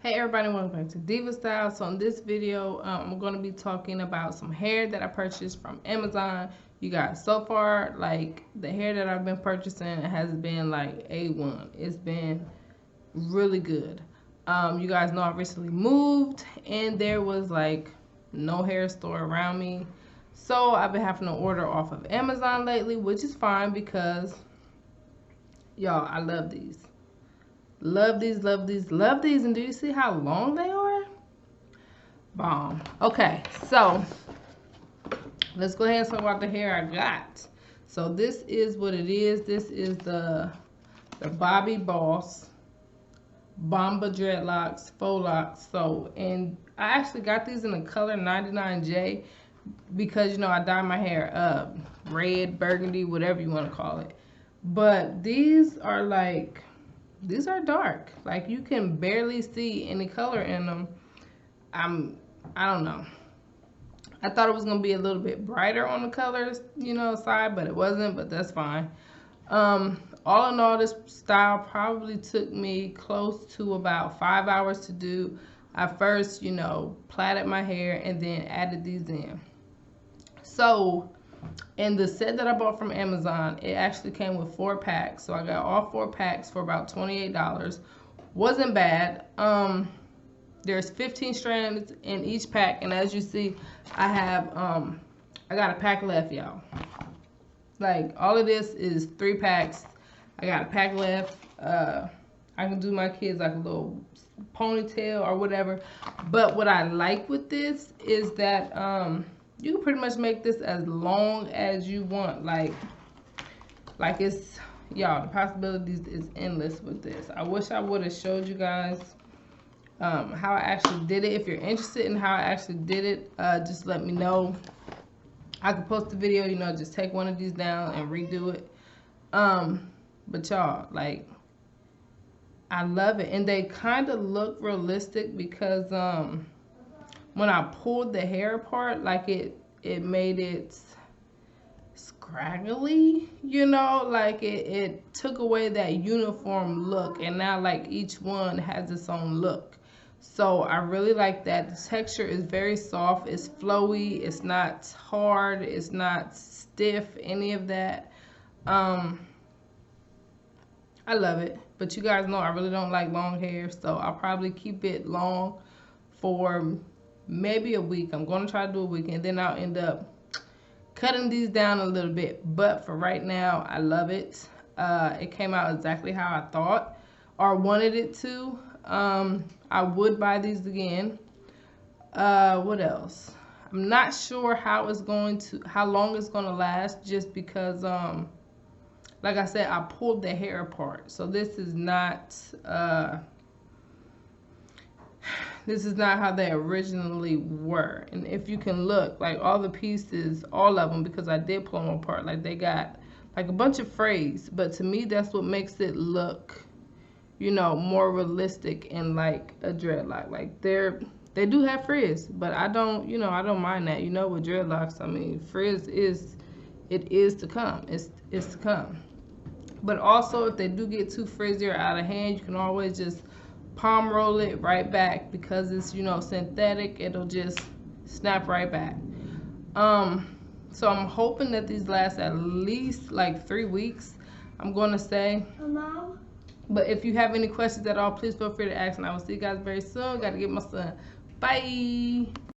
Hey everybody, welcome back to Diva Style. So in this video, I'm going to be talking about some hair that I purchased from Amazon. You guys, so far, like the hair that I've been purchasing has been like A1. It's been really good. You guys know I recently moved and there was like no hair store around me. So I've been having to order off of Amazon lately, which is fine because y'all, I love these. Love these, love these, love these. And do you see how long they are? Bomb. Okay, so let's go ahead and talk about the hair I got. So this is what it is. This is the Bobbi Boss Bomba dreadlocks, faux locks. So, and I actually got these in the color 99J because, you know, I dye my hair red, burgundy, whatever you want to call it. But these are like, these are dark. Like you can barely see any color in them. I don't know. I thought it was gonna be a little bit brighter on the colors, you know, side, but it wasn't, but that's fine. All in all, this style probably took me close to about 5 hours to do. I first, you know, plaited my hair and then added these in. So in the set that I bought from Amazon, it actually came with 4 packs. So I got all 4 packs for about $28. Wasn't bad. There's 15 strands in each pack, and as you see, I have I got a pack left, y'all. Like all of this is 3 packs. I got a pack left. I can do my kids like a little ponytail or whatever. But what I like with this is that you can pretty much make this as long as you want. Like it's, y'all, the possibilities is endless with this. I wish I would have showed you guys how I actually did it. If you're interested in how I actually did it, just let me know. I could post the video, you know, just take one of these down and redo it. But y'all, like, I love it. And they kind of look realistic because when I pulled the hair apart, like it made it scraggly, you know, like it took away that uniform look, and now like each one has its own look. So I really like that. The texture is very soft, it's flowy, it's not hard, it's not stiff, any of that. I love it. But you guys know I really don't like long hair, so I'll probably keep it long for maybe a week. I'm going to try to do a week, and then I'll end up cutting these down a little bit. But for right now, I love it. It came out exactly how I thought or wanted it to. I would buy these again. What else? I'm not sure how long it's going to last, just because like I said, I pulled the hair apart. So this is not how they originally were. And if you can look, like all the pieces, all of them, because I did pull them apart, like they got like a bunch of frays. But to me, that's what makes it look, you know, more realistic and like a dreadlock. Like they do have frizz, but I don't, you know, I don't mind that. You know, with dreadlocks, I mean, frizz is to come. It's to come. But also, if they do get too frizzy or out of hand, you can always just palm roll it right back, because it's, you know, synthetic. It'll just snap right back. So I'm hoping that these last at least like 3 weeks, I'm going to say. Hello? But if you have any questions at all, please feel free to ask, and I will see you guys very soon. Got to get my son. Bye.